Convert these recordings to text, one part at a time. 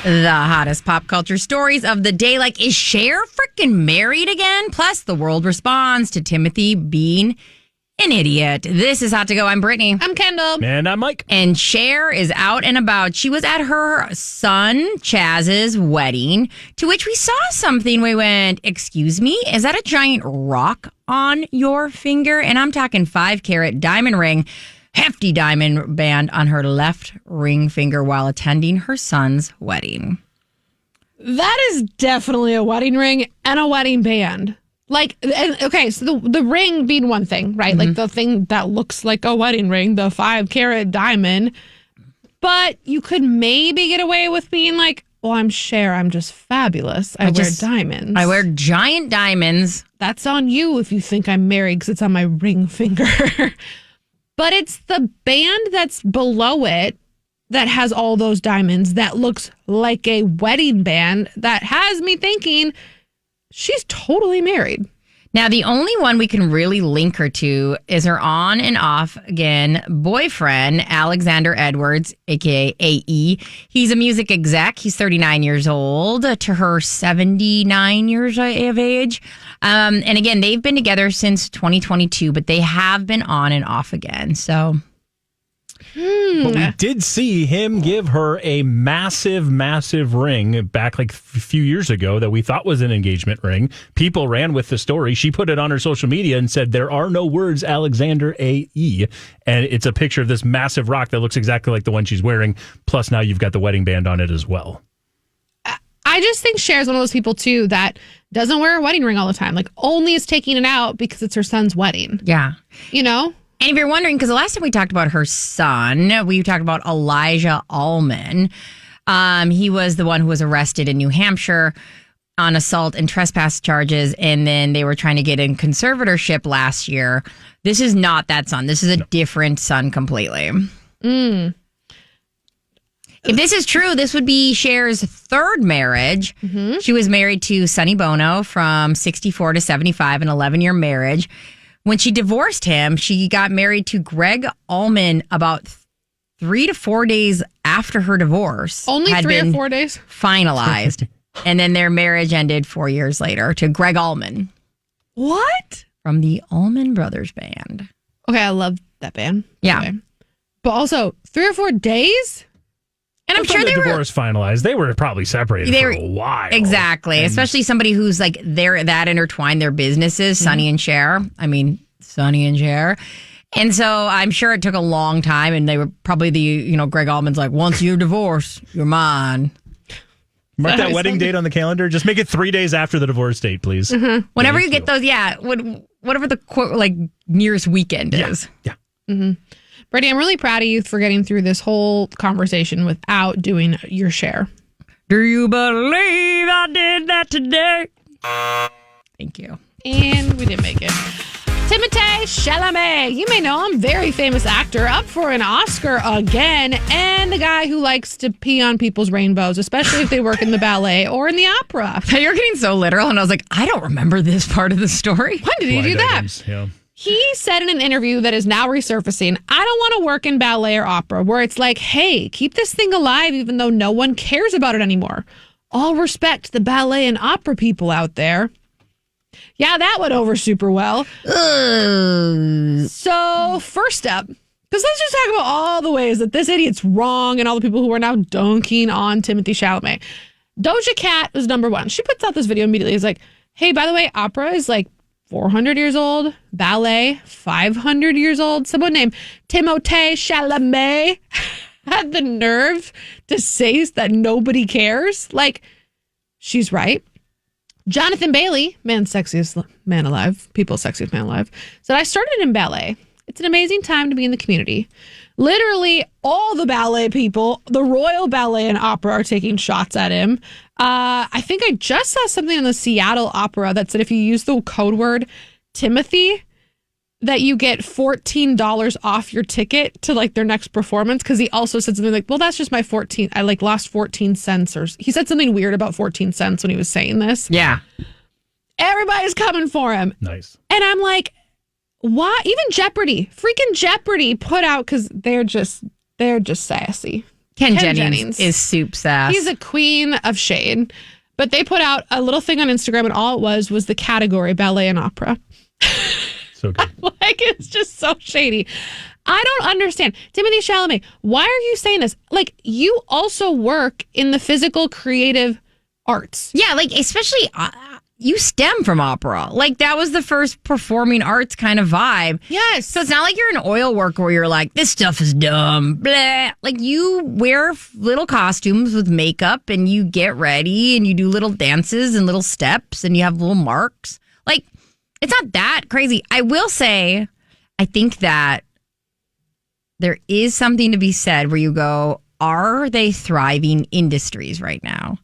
The hottest pop culture stories of the day, like, is Cher freaking married again? Plus, the world responds to Timothy being an idiot. This is Hot to Go. I'm Brittany. I'm Kendall. And I'm Mike. And Cher is out and about. She was at her son, Chaz's wedding, to which we saw something. We went, excuse me, is that a giant rock on your finger? And I'm talking 5-carat diamond ring, hefty diamond band on her left ring finger while attending her son's wedding. That is definitely a wedding ring and a wedding band. Like, okay, so the ring being one thing, right? Mm-hmm. Like the thing that looks like a wedding ring, the 5-carat diamond. But you could maybe get away with being like, well, I'm Cher, I'm just fabulous. I wear diamonds. I wear giant diamonds. That's on you if you think I'm married because it's on my ring finger. But it's the band that's below it that has all those diamonds that looks like a wedding band that has me thinking she's totally married. Now, the only one we can really link her to is her on and off again boyfriend, Alexander Edwards, a.k.a. AE. He's a music exec. He's 39 years old to her 79 years of age. And again, they've been together since 2022, but they have been on and off again. So... But we did see him give her a massive, massive ring back like a few years ago that we thought was an engagement ring. People ran with the story. She put it on her social media and said, there are no words, Alexander A.E. And it's a picture of this massive rock that looks exactly like the one she's wearing. Plus now you've got the wedding band on it as well. I just think Cher's one of those people, too, that doesn't wear a wedding ring all the time. Like, only is taking it out because it's her son's wedding. Yeah. You know? And if you're wondering, because the last time we talked about her son, we talked about Elijah Ullman. He was the one who was arrested in New Hampshire on assault and trespass charges, and then they were trying to get in conservatorship last year. This is not that son. This is a different son completely. If this is true, this would be Cher's third marriage. Mm-hmm. She was married to Sonny Bono from 64 to 75, an 11-year marriage. When she divorced him, she got married to Greg Allman about 3 to 4 days after her divorce. Only 3 or 4 days? Finalized. And then their marriage ended 4 years later to Greg Allman. What? From the Allman Brothers Band. Okay, I love that band. Yeah. Okay. But also, 3 or 4 days? And I'm sure they were... divorce finalized. They were probably separated for a while. Exactly. And especially somebody who's like, they're that intertwined, their businesses, Sonny and Cher. I mean, Sonny and Cher. And so I'm sure it took a long time. And they were probably Greg Allman's like, once you're divorced, you're mine. Mark that wedding date on the calendar. Just make it 3 days after the divorce date, please. Mm-hmm. Whenever you get those, whatever the nearest weekend is. Yeah. Mm-hmm. Brittany, I'm really proud of you for getting through this whole conversation without doing your share. Do you believe I did that today? Thank you. And we didn't make it. Timothée Chalamet. You may know him, very famous actor, up for an Oscar again, and the guy who likes to pee on people's rainbows, especially if they work in the ballet or in the opera. You're getting so literal, and I was like, I don't remember this part of the story. When did he do that? Yeah. He said in an interview that is now resurfacing, I don't want to work in ballet or opera, where it's like, hey, keep this thing alive even though no one cares about it anymore. All respect the ballet and opera people out there. Yeah, that went over super well. So first up, because let's just talk about all the ways that this idiot's wrong and all the people who are now dunking on Timothée Chalamet. Doja Cat was number one. She puts out this video immediately. It's like, hey, by the way, opera is like 400 years old, ballet, 500 years old. Someone named Timothée Chalamet had the nerve to say that nobody cares. Like, she's right. Jonathan Bailey, man's sexiest man alive, people's sexiest man alive, said, I started in ballet. It's an amazing time to be in the community. Literally all the ballet people, the Royal Ballet and Opera are taking shots at him. I think I just saw something in the Seattle Opera that said if you use the code word Timothy, that you get $14 off your ticket to like their next performance. Because he also said something like, well, that's just my 14. I like lost 14 cents. Or he said something weird about 14 cents when he was saying this. Yeah. Everybody's coming for him. Nice. And I'm like, why? Even Jeopardy, freaking Jeopardy put out, because they're just sassy. Ken Jennings is soup sass. He's a queen of shade. But they put out a little thing on Instagram, and all it was the category ballet and opera. So good. Like, it's just so shady. I don't understand. Timothée Chalamet, why are you saying this? Like, you also work in the physical, creative arts. Yeah, like, especially you stem from opera. Like, that was the first performing arts kind of vibe. Yes. So it's not like you're an oil worker where you're like, this stuff is dumb. Blah. Like, you wear little costumes with makeup and you get ready and you do little dances and little steps and you have little marks. Like, it's not that crazy. I will say, I think that there is something to be said where you go, are they thriving industries right now?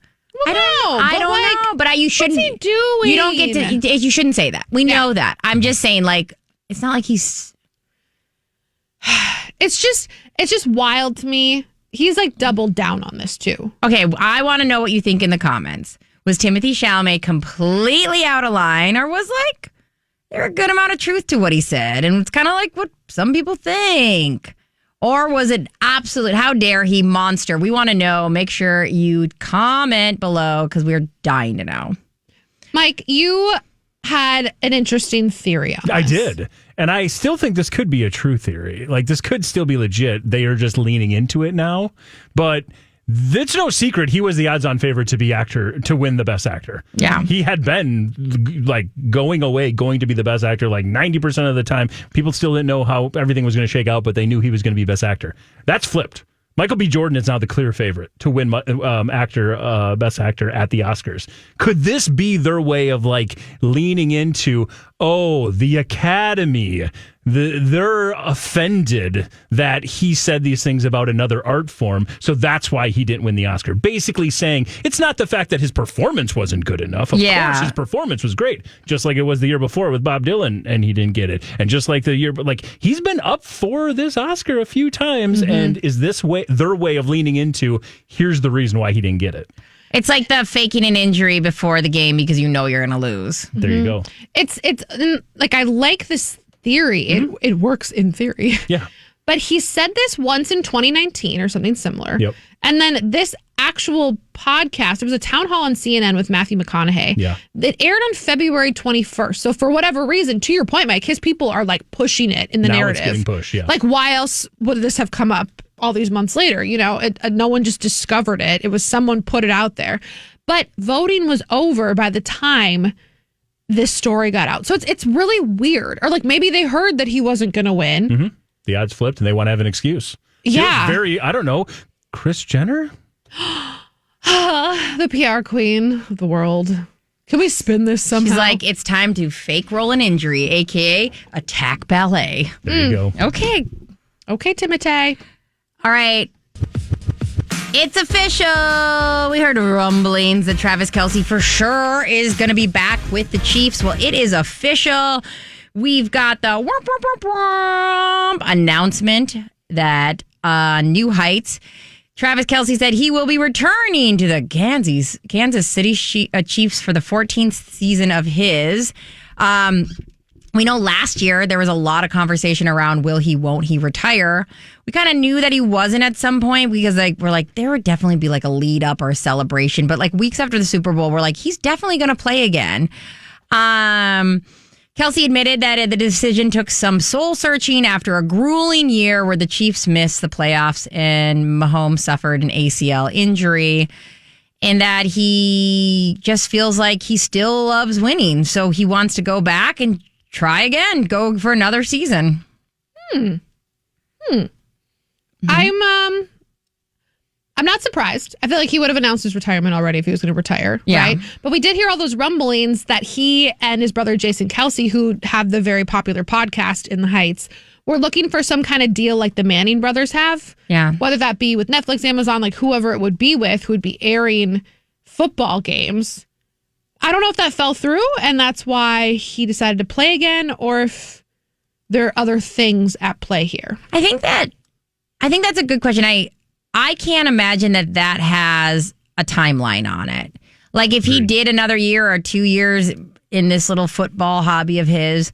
Well, I don't know, but you shouldn't. What's he doing? You don't get to. You shouldn't say that. We know that. I'm just saying, like, it's not like he's. It's just wild to me. He's like doubled down on this too. Okay, I want to know what you think in the comments. Was Timothée Chalamet completely out of line, or was like there a good amount of truth to what he said, and it's kind of like what some people think? Or was it absolute, how dare he, monster? We want to know. Make sure you comment below because we're dying to know. Mike, you had an interesting theory on this. I did. And I still think this could be a true theory. Like, this could still be legit. They are just leaning into it now. But it's no secret he was the odds-on favorite to win the Best Actor. Yeah. He had been, like, going to be the Best Actor, like, 90% of the time. People still didn't know how everything was going to shake out, but they knew he was going to be Best Actor. That's flipped. Michael B. Jordan is now the clear favorite to win Best Actor at the Oscars. Could this be their way of, like, leaning into, the Academy? They're offended that he said these things about another art form, so that's why he didn't win the Oscar. Basically saying it's not the fact that his performance wasn't good enough. Of course, his performance was great, just like it was the year before with Bob Dylan, and he didn't get it. And just like the year, but like he's been up for this Oscar a few times, and is this their way of leaning into? Here's the reason why he didn't get it. It's like the faking an injury before the game because you know you're going to lose. There you go. It's like, I like this theory. It works in theory. Yeah. But he said this once in 2019 or something similar. Yep. And then this actual podcast, it was a town hall on CNN with Matthew McConaughey. Yeah. It aired on February 21st. So for whatever reason, to your point, Mike, his people are like pushing it in the Now narrative. it's getting pushed, yeah. Like, why else would this have come up all these months later? You know, no one just discovered it. It was someone put it out there. But voting was over by the time this story got out. So it's really weird. Or like maybe they heard that he wasn't going to win. Mm-hmm. The odds flipped and they want to have an excuse. Yeah. I don't know, Kris Jenner? The PR queen of the world. Can we spin this somehow? She's like, it's time to fake roll an injury, a.k.a. attack ballet. There you go. Okay, Timothée. All right. It's official. We heard rumblings that Travis Kelce for sure is going to be back with the Chiefs. Well, it is official. We've got the womp, womp, womp, womp announcement that New Heights. Travis Kelce said he will be returning to the Kansas City Chiefs for the 14th season of his. We know last year there was a lot of conversation around won't he retire. We kind of knew that he wasn't at some point because we're like there would definitely be like a lead up or a celebration, but like weeks after the Super Bowl, we're like he's definitely going to play again. Kelce admitted that the decision took some soul searching after a grueling year where the Chiefs missed the playoffs and Mahomes suffered an ACL injury. And that he just feels like he still loves winning, so he wants to go back and try again, go for another season. I'm not surprised. I feel like he would have announced his retirement already if he was going to retire, Yeah. right? But we did hear all those rumblings that he and his brother Jason Kelce, who have the very popular podcast In the Heights, were looking for some kind of deal like the Manning brothers have. Yeah. Whether that be with Netflix, Amazon, like whoever it would be with, who would be airing football games. I don't know if that fell through and that's why he decided to play again, or if there are other things at play here. I think that's a good question. I can't imagine that has a timeline on it. Like if he did another year or 2 years in this little football hobby of his,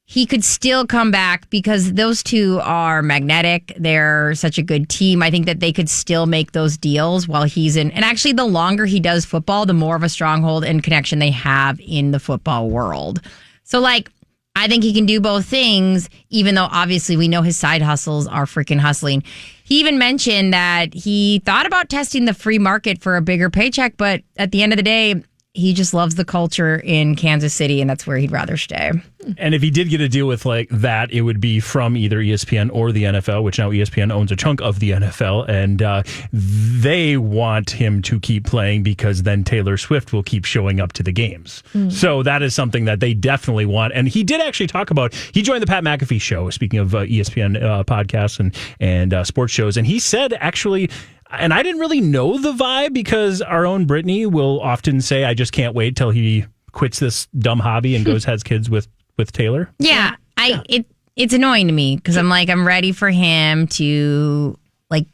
he could still come back because those two are magnetic. They're such a good team. I think that they could still make those deals while he's in. And actually, the longer he does football, the more of a stronghold and connection they have in the football world. So, like, I think he can do both things, even though obviously we know his side hustles are freaking hustling. He even mentioned that he thought about testing the free market for a bigger paycheck, but at the end of the day, he just loves the culture in Kansas City, and that's where he'd rather stay. And if he did get a deal with like that, it would be from either ESPN or the NFL, which now ESPN owns a chunk of the NFL, and they want him to keep playing because then Taylor Swift will keep showing up to the games. So that is something that they definitely want. And he did actually talk about, he joined the Pat McAfee show, speaking of ESPN podcasts and sports shows, and he said actually, and I didn't really know the vibe because our own Brittany will often say, I just can't wait till he quits this dumb hobby and goes has kids with Taylor. Yeah, it's annoying to me because I'm like, I'm ready for him to like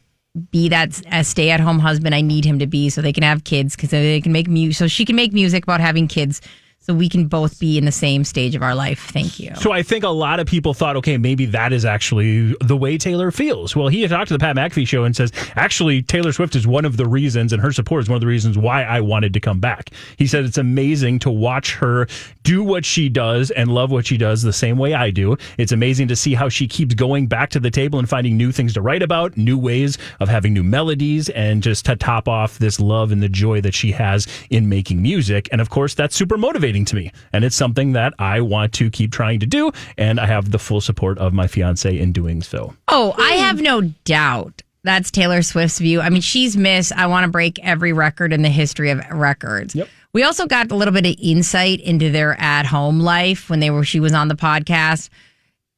be that a stay-at-home husband I need him to be so they can have kids because they can make music, so she can make music about having kids. So we can both be in the same stage of our life. Thank you. So I think a lot of people thought, okay, maybe that is actually the way Taylor feels. Well, he had talked to the Pat McAfee show and says, actually, Taylor Swift is one of the reasons, and her support is one of the reasons why I wanted to come back. He said it's amazing to watch her do what she does and love what she does the same way I do. It's amazing to see how she keeps going back to the table and finding new things to write about, new ways of having new melodies, and just to top off this love and the joy that she has in making music. And of course, that's super motivating to me. And it's something that I want to keep trying to do. And I have the full support of my fiance in doing so. Oh, I have no doubt that's Taylor Swift's view. I mean, she's Miss I want to break every record in the history of records. Yep. We also got a little bit of insight into their at-home life when she was on the podcast.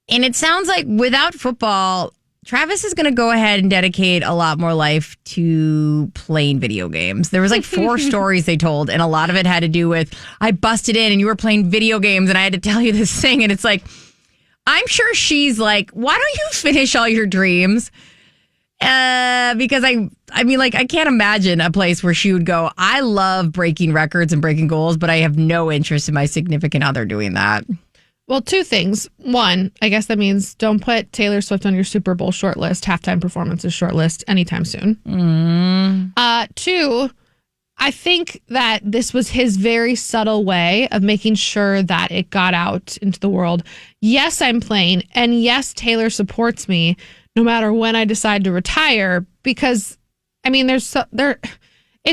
And it sounds like without football, Travis is going to go ahead and dedicate a lot more life to playing video games. There was like 4 stories they told, and a lot of it had to do with, I busted in and you were playing video games and I had to tell you this thing. And it's like, I'm sure she's like, why don't you finish all your dreams? Because I mean, like, I can't imagine a place where she would go, I love breaking records and breaking goals, but I have no interest in my significant other doing that. Well, 2 things. 1, I guess that means don't put Taylor Swift on your Super Bowl shortlist, halftime performances shortlist anytime soon. 2, I think that this was his very subtle way of making sure that it got out into the world. Yes, I'm playing, and yes, Taylor supports me no matter when I decide to retire, because, I mean, it's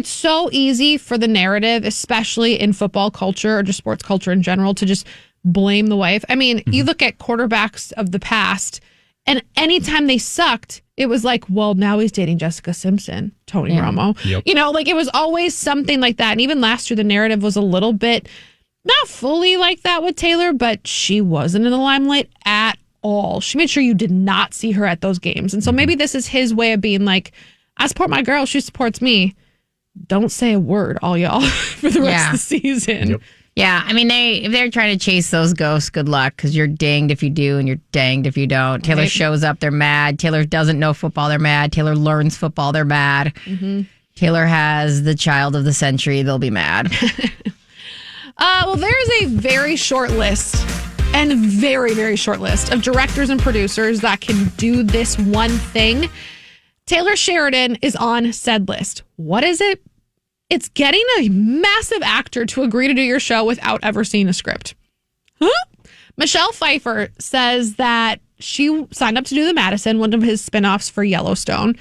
so easy for the narrative, especially in football culture or just sports culture in general, to just blame the wife. I mean, you look at quarterbacks of the past, and anytime they sucked, it was like, well, now he's dating Jessica Simpson, Tony Romo. Yep. You know, like it was always something like that. And even last year, the narrative was a little bit, not fully like that with Taylor, but she wasn't in the limelight at all. She made sure you did not see her at those games. And so maybe this is his way of being like, I support my girl, she supports me. Don't say a word, all y'all, for the rest of the season. Yep. Yeah, I mean, if they're trying to chase those ghosts, good luck, because you're danged if you do and you're danged if you don't. Taylor shows up, they're mad. Taylor doesn't know football, they're mad. Taylor learns football, they're mad. Taylor has the child of the century, they'll be mad. Well, there's a very short list, and very, very short list of directors and producers that can do this one thing. Taylor Sheridan is on said list. What is it? It's getting a massive actor to agree to do your show without ever seeing a script. Huh? Michelle Pfeiffer says that she signed up to do The Madison, one of his spinoffs for Yellowstone.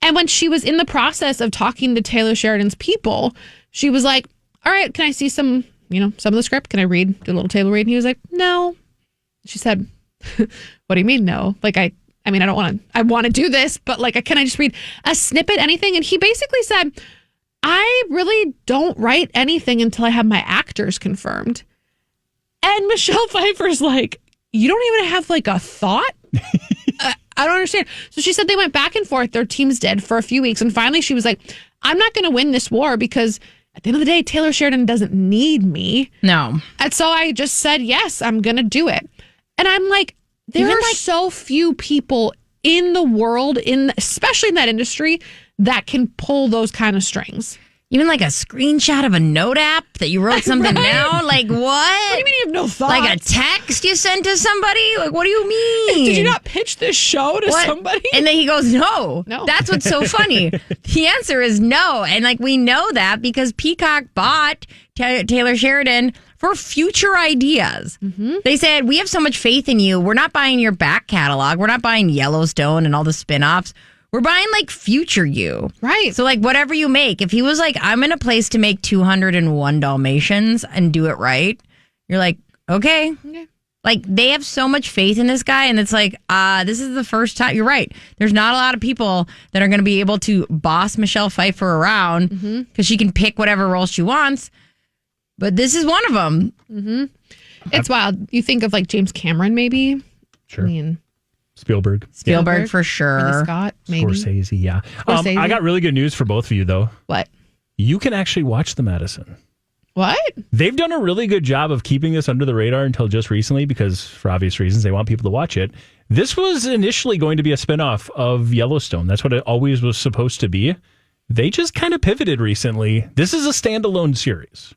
And when she was in the process of talking to Taylor Sheridan's people, she was like, all right, can I see some of the script? Can I do a little table read? And he was like, no. She said, what do you mean no? Like, I want to do this, but like, can I just read a snippet, anything? And he basically said, I really don't write anything until I have my actors confirmed. And Michelle Pfeiffer's like, you don't even have like a thought? I don't understand. So she said they went back and forth, their teams did, for a few weeks. And finally she was like, I'm not going to win this war because at the end of the day, Taylor Sheridan doesn't need me. No. And so I just said, yes, I'm going to do it. And I'm like, there are so few people in the world, especially in that industry, that can pull those kind of strings. Even like a screenshot of a note app that you wrote something down? Like what? What do you mean you have no thoughts? Like a text you sent to somebody? Like what do you mean? Did you not pitch this show to somebody? And then he goes, no. That's what's so funny. The answer is no. And like we know that because Peacock bought Taylor Sheridan for future ideas. Mm-hmm. They said, we have so much faith in you. We're not buying your back catalog. We're not buying Yellowstone and all the spinoffs. We're buying like future you. Right. So like whatever you make, if he was like, I'm in a place to make 201 Dalmatians and do it right, you're like, okay. Like they have so much faith in this guy. And it's like, this is the first time. You're right. There's not a lot of people that are going to be able to boss Michelle Pfeiffer around because she can pick whatever role she wants. But this is one of them. Mm-hmm. It's wild. You think of like James Cameron, maybe? Sure. I mean, Spielberg for sure. Ridley Scott, maybe. Scorsese, yeah. I got really good news for both of you, though. What? You can actually watch The Madison. What? They've done a really good job of keeping this under the radar until just recently because, for obvious reasons, they want people to watch it. This was initially going to be a spinoff of Yellowstone. That's what it always was supposed to be. They just kind of pivoted recently. This is a standalone series.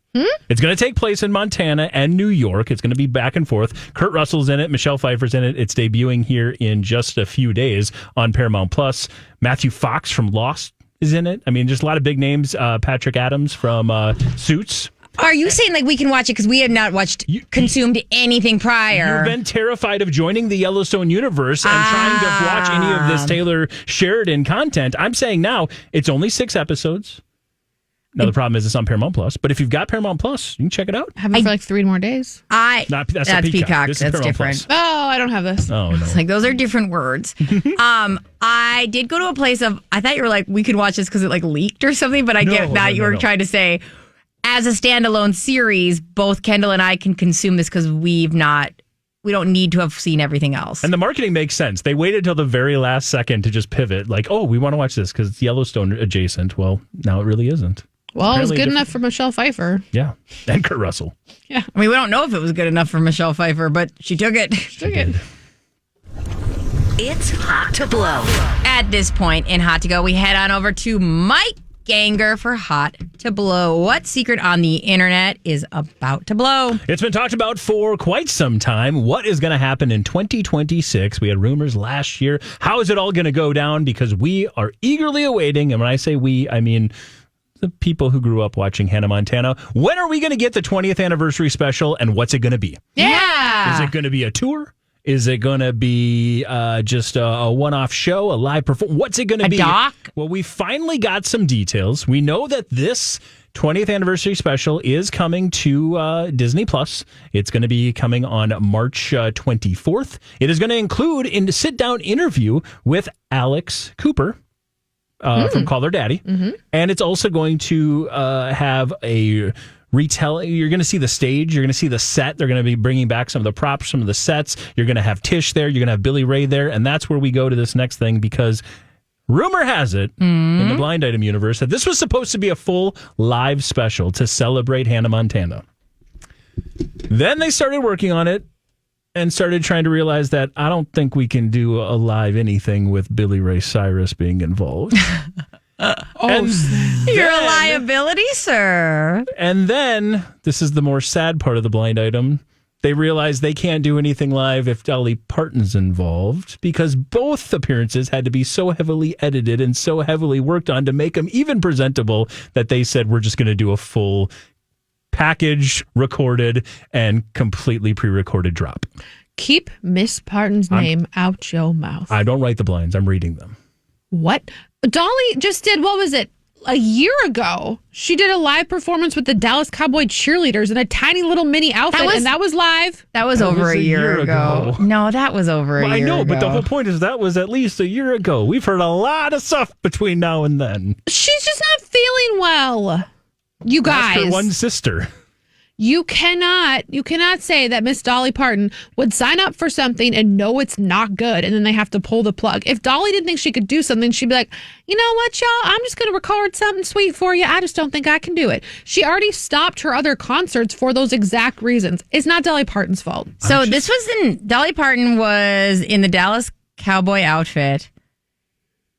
It's going to take place in Montana and New York. It's going to be back and forth. Kurt Russell's in it. Michelle Pfeiffer's in it. It's debuting here in just a few days on Paramount Plus. Matthew Fox from Lost is in it. I mean, just a lot of big names. Patrick Adams from Suits. Are you saying like we can watch it because we have not consumed anything prior? You've been terrified of joining the Yellowstone universe and trying to watch any of this Taylor Sheridan content. I'm saying now it's only 6 episodes. Now the problem is it's on Paramount Plus, but if you've got Paramount Plus, you can check it out. Have it for like 3 more days. That's Peacock. This is That's Paramount different. Plus. Oh, I don't have this. Oh no, it's like those are different words. I did go to a place of. I thought you were like we could watch this because it like leaked or something, but I get that you were trying to say. As a standalone series, both Kendall and I can consume this because we don't need to have seen everything else. And the marketing makes sense. They waited till the very last second to just pivot. Like, oh, we want to watch this because it's Yellowstone adjacent. Well, now it really isn't. Well, it was good enough for Michelle Pfeiffer. Yeah. And Kurt Russell. Yeah. I mean, we don't know if it was good enough for Michelle Pfeiffer, but she took it. It's Hot to Blow. At this point in Hot to Go, we head on over to Mike Ganger for Hot to Blow. What secret on the internet is about to blow? It's been talked about for quite some time. What is going to happen in 2026? We had rumors last year. How is it all going to go down? Because we are eagerly awaiting, and when I say we, I mean the people who grew up watching Hannah Montana. When are we going to get the 20th anniversary special, and what's it going to be? Yeah. Is it going to be a tour? Is it going to be just a one-off show, a live performance? What's it going to be? A doc? Well, we finally got some details. We know that this 20th anniversary special is coming to Disney Plus. It's going to be coming on March 24th. It is going to include a sit-down interview with Alex Cooper from Call Her Daddy. Mm-hmm. And it's also going to have a retelling. You're going to see the stage. You're going to see the set. They're going to be bringing back some of the props, some of the sets. You're going to have Tish there. You're going to have Billy Ray there. And that's where we go to this next thing because rumor has it in the Blind Item universe that this was supposed to be a full live special to celebrate Hannah Montana. Then they started working on it and started trying to realize that I don't think we can do a live anything with Billy Ray Cyrus being involved. You're a liability, sir. And then, this is the more sad part of the Blind Item, they realize they can't do anything live if Dolly Parton's involved because both appearances had to be so heavily edited and so heavily worked on to make them even presentable that they said, we're just going to do a full package, recorded, and completely pre-recorded drop. Keep Miss Parton's name out your mouth. I don't write the blinds. I'm reading them. What? Dolly just did, what was it? A year ago, she did a live performance with the Dallas Cowboy cheerleaders in a tiny little mini outfit, and that was live. That was over a year ago. No, that was over a year ago. I know, but the whole point is that was at least a year ago. We've heard a lot of stuff between now and then. She's just not feeling well. You guys. That's her one sister. You cannot say that Miss Dolly Parton would sign up for something and know it's not good and then they have to pull the plug. If Dolly didn't think she could do something, she'd be like, you know what, y'all? I'm just going to record something sweet for you. I just don't think I can do it. She already stopped her other concerts for those exact reasons. It's not Dolly Parton's fault. So Dolly Parton was in the Dallas Cowboy outfit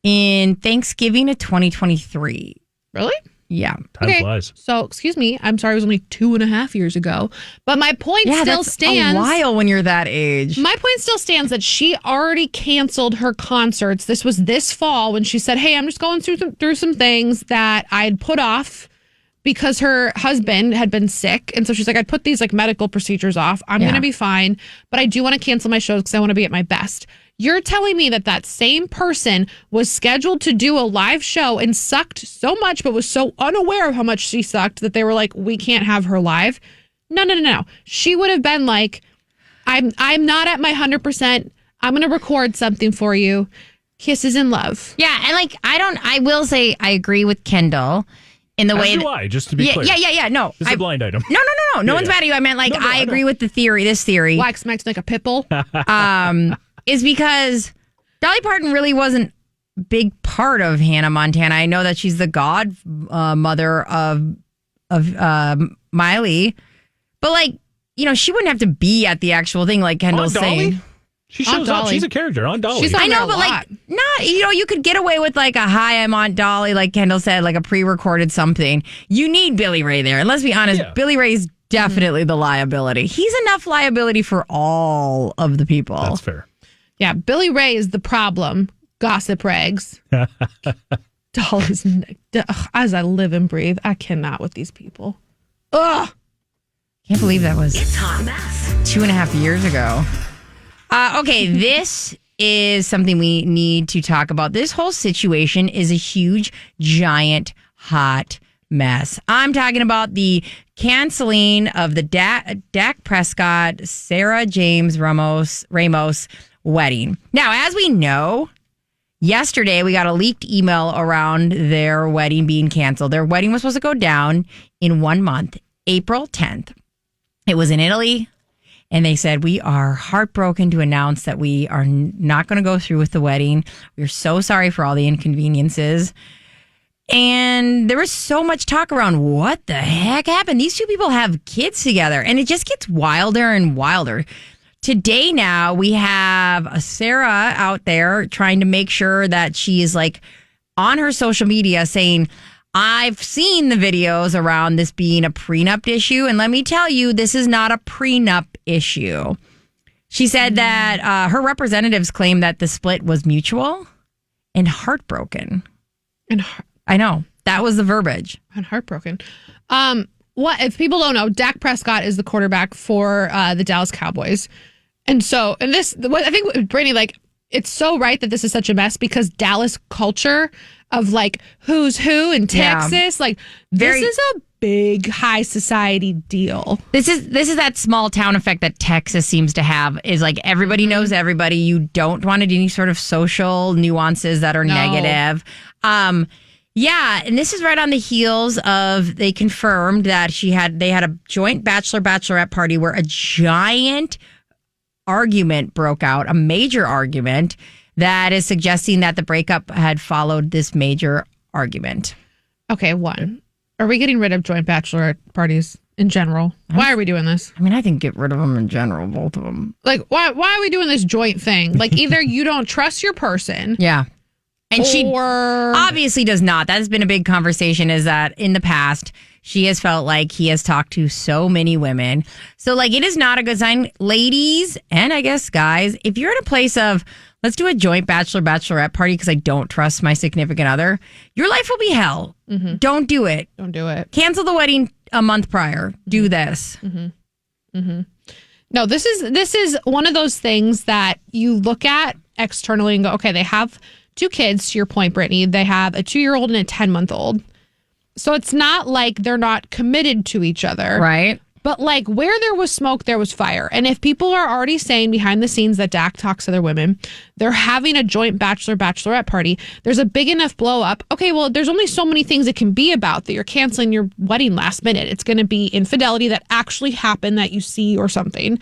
in Thanksgiving of 2023. Really? Yeah. Time flies. So, excuse me. I'm sorry. It was only 2.5 years ago. But my point still stands. A while when you're that age. My point still stands that she already canceled her concerts. This was this fall when she said, hey, I'm just going through some things that I'd put off because her husband had been sick. And so she's like, I'd put these like medical procedures off. I'm going to be fine. But I do want to cancel my shows because I want to be at my best. You're telling me that same person was scheduled to do a live show and sucked so much, but was so unaware of how much she sucked that they were like, we can't have her live. No. She would have been like, I'm not at my 100%. I'm going to record something for you. Kisses and love. Yeah. And like, I will say I agree with Kendall in the way. Do I, just to be clear. Yeah. No. It's a blind item. No one's mad at you. I meant like, I agree with this theory. Wax Max like a pit bull. Is because Dolly Parton really wasn't a big part of Hannah Montana. I know that she's the godmother of Miley, but like, she wouldn't have to be at the actual thing like Kendall's saying. She shows up. She's a character on Dolly. She's on I know, but like, not, you could get away with like a hi, I'm Aunt Dolly, like Kendall said, like a pre-recorded something. You need Billy Ray there. And let's be honest, Billy Ray's definitely the liability. He's enough liability for all of the people. That's fair. Yeah, Billy Ray is the problem. Gossip rags. Dolly's as I live and breathe. I cannot with these people. Ugh. Can't believe that was It's Hot Mess. 2.5 years ago. Okay, this is something we need to talk about. This whole situation is a huge, giant, hot mess. I'm talking about the canceling of the Dak Prescott, Sarah James Ramos wedding. Now, as we know, yesterday we got a leaked email around their wedding being canceled. Their wedding was supposed to go down in 1 month, April 10th. It was in Italy, and they said, we are heartbroken to announce that we are not going to go through with the wedding. We're so sorry for all the inconveniences. And there was so much talk around what the heck happened. These two people have kids together, and it just gets wilder and wilder. Today now, we have a Sarah out there trying to make sure that she is like on her social media saying, I've seen the videos around this being a prenup issue. And let me tell you, this is not a prenup issue. She said that her representatives claim that the split was mutual and heartbroken. I know. That was the verbiage. And heartbroken. What if people don't know, Dak Prescott is the quarterback for the Dallas Cowboys. And this, I think, Brittany, like, it's so right that this is such a mess because Dallas culture of like who's who in Texas, like this is a big high society deal. This is that small town effect that Texas seems to have, is like everybody knows everybody. You don't want to do any sort of social nuances that are negative. Yeah, and this is right on the heels of they confirmed that they had a joint bachelorette party where a giant argument broke out, a major argument that is suggesting that the breakup had followed this major argument. Okay, one. Are we getting rid of joint bachelorette parties in general? Why are we doing this? I mean, I think get rid of them in general, both of them. Like, why are we doing this joint thing? Like, either you don't trust your person. Yeah. And she obviously does not. That has been a big conversation, is that in the past, she has felt like he has talked to so many women. So, like, it is not a good sign. Ladies, and I guess guys, if you're in a place of, let's do a joint bachelorette party because I don't trust my significant other, your life will be hell. Mm-hmm. Don't do it. Don't do it. Cancel the wedding a month prior. Mm-hmm. Do this. Mm-hmm. Mm-hmm. No, this is one of those things that you look at externally and go, okay, they have 2 kids, to your point, Brittany. They have a 2-year-old and a 10-month-old. So it's not like they're not committed to each other. Right. But like where there was smoke, there was fire. And if people are already saying behind the scenes that Dak talks to other women, they're having a joint bachelorette party, there's a big enough blow up. Okay, well, there's only so many things it can be about that you're canceling your wedding last minute. It's going to be infidelity that actually happened that you see or something.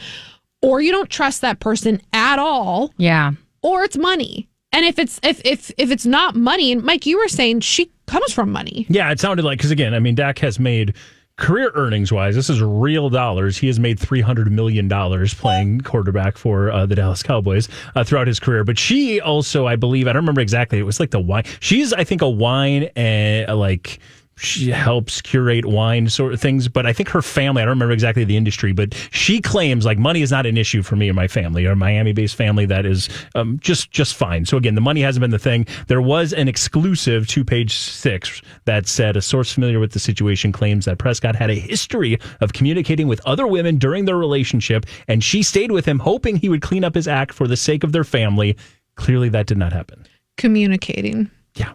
Or you don't trust that person at all. Yeah. Or it's money. And if it's not money, and Mike, you were saying she comes from money. Yeah, it sounded like, because again, I mean, Dak has made career earnings wise, this is real dollars. He has made $300 million playing quarterback for the Dallas Cowboys throughout his career. But she also, I believe, I don't remember exactly, it was like the wine. She's, I think, a wine and she helps curate wine sort of things, but I think her family, I don't remember exactly the industry, but she claims like money is not an issue for me and my family, or Miami-based family. That is just fine. So again, the money hasn't been the thing. There was an exclusive to Page 6 that said a source familiar with the situation claims that Prescott had a history of communicating with other women during their relationship, and she stayed with him hoping he would clean up his act for the sake of their family. Clearly that did not happen. Communicating. Yeah.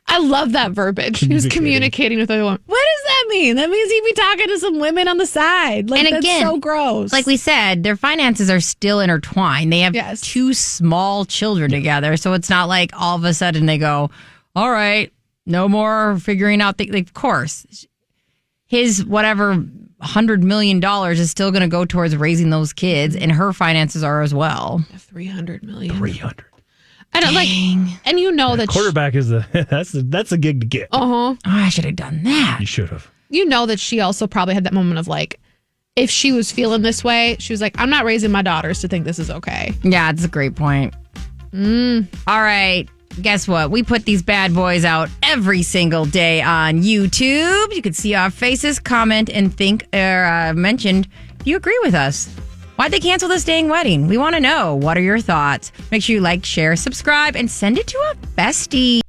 I love that verbiage. He was communicating with other women. What does that mean? That means he'd be talking to some women on the side. Like, and again, that's so gross. Like we said, their finances are still intertwined. They have 2 small children together. So it's not like all of a sudden they go, all right, no more figuring out. Like, of course, his whatever $100 million is still going to go towards raising those kids, and her finances are as well. $300 million. 300. I don't like, and you know that quarterback is that's a gig to get. Oh, I should have done that. You should have. You know that she also probably had that moment of like, if she was feeling this way, she was like, I'm not raising my daughters to think this is okay. Yeah, it's a great point. All right. Guess what? We put these bad boys out every single day on YouTube. You can see our faces, comment, and think or mentioned. Do you agree with us? Why'd they cancel this dang wedding? We want to know. What are your thoughts? Make sure you like, share, subscribe, and send it to a bestie.